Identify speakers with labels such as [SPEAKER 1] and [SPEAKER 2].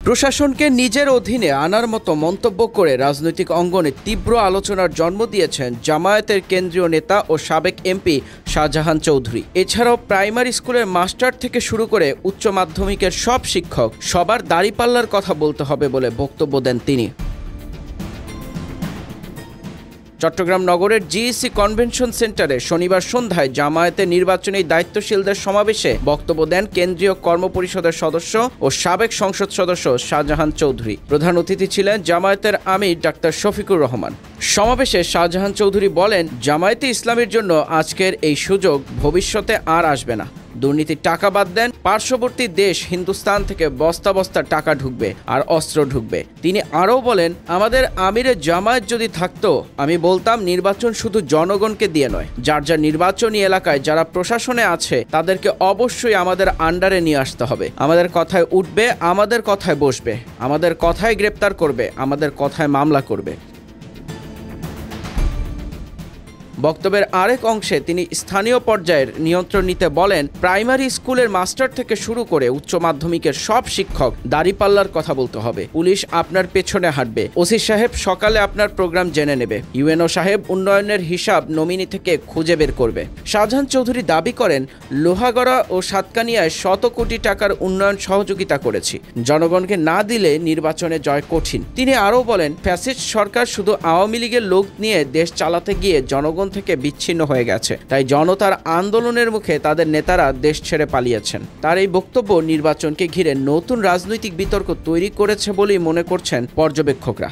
[SPEAKER 1] প্রশাসনকে নিজের অধীনে আনার মতো মন্তব্য করে রাজনৈতিক অঙ্গনে তীব্র আলোচনার জন্ম দিয়েছেন জামায়াতের কেন্দ্রীয় নেতা ও সাবেক এমপি শাহজাহান চৌধুরী। এছাড়াও প্রাইমারি স্কুলের মাস্টার থেকে শুরু করে উচ্চ মাধ্যমিকের সব শিক্ষক সবার দাঁড়িপাল্লার কথা বলতে হবে বলে বক্তব্য দেন তিনি। চট্টগ্রাম নগরের জিইসি কনভেনশন সেন্টারে শনিবার সন্ধ্যায় জামায়াতের নির্বাচনী দায়িত্বশীলদের সমাবেশে বক্তব্য দেন কেন্দ্রীয় কর্মপরিষদের সদস্য ও সাবেক সংসদ সদস্য শাহজাহান চৌধুরী। প্রধান অতিথি ছিলেন জামায়াতের আমির ডাক্তার শফিকুর রহমান। সমাবেশে শাহজাহান চৌধুরী বলেন, জামায়াতে ইসলামীর জন্য আজকের এই সুযোগ ভবিষ্যতে আর আসবে না। দুর্নীতির টাকা বাদ দেন, পার্শ্ববর্তী দেশ হিন্দুস্তান থেকে বস্তা বস্তা টাকা ঢুকবে আর অস্ত্র ঢুকবে। তিনি আরও বলেন, আমাদের আমিরের জামায়াত যদি থাকতো আমি বলতাম নির্বাচন শুধু জনগণকে দিয়ে নয়, যার যার নির্বাচনী এলাকায় যারা প্রশাসনে আছে তাদেরকে অবশ্যই আমাদের আন্ডারে নিয়ে আসতে হবে। আমাদের কথায় উঠবে, আমাদের কথায় বসবে, আমাদের কথায় গ্রেপ্তার করবে, আমাদের কথায় মামলা করবে। বক্তব্যের আরেক অংশে তিনি স্থানীয় পর্যায়ের নিয়ন্ত্রণ নিতে বলেন, প্রাইমারি স্কুলের মাস্টার থেকে শুরু করে উচ্চ মাধ্যমিকের সব শিক্ষক দাঁড়িপাল্লার কথা বলতে হবে। পুলিশ আপনার পেছনে হাঁটবে, ওসি সাহেব সকালে আপনার প্রোগ্রাম জেনে নেবে, ইউএনও সাহেব উন্নয়নের হিসাব নমিনি থেকে খুঁজে বের করবে। শাহজাহান চৌধুরী দাবি করেন, লোহাগড়া ও সাতকানিয়ায় শত কোটি টাকার উন্নয়ন সহযোগিতা করেছি, জনগণকে না দিলে নির্বাচনে জয় কঠিন। তিনি আরও বলেন, ফ্যাসিস্ট সরকার শুধু আওয়ামী লীগের লোক নিয়ে দেশ চালাতে গিয়ে জনগণ থেকে বিচ্ছিন্ন হয়ে গেছে, তাই জনতার আন্দোলনের মুখে তাদের নেতারা দেশ ছেড়ে পালিয়েছেন। তার এই বক্তব্য নির্বাচনকে ঘিরে নতুন রাজনৈতিক বিতর্ক তৈরি করেছে বলেই মনে করছেন পর্যবেক্ষকরা।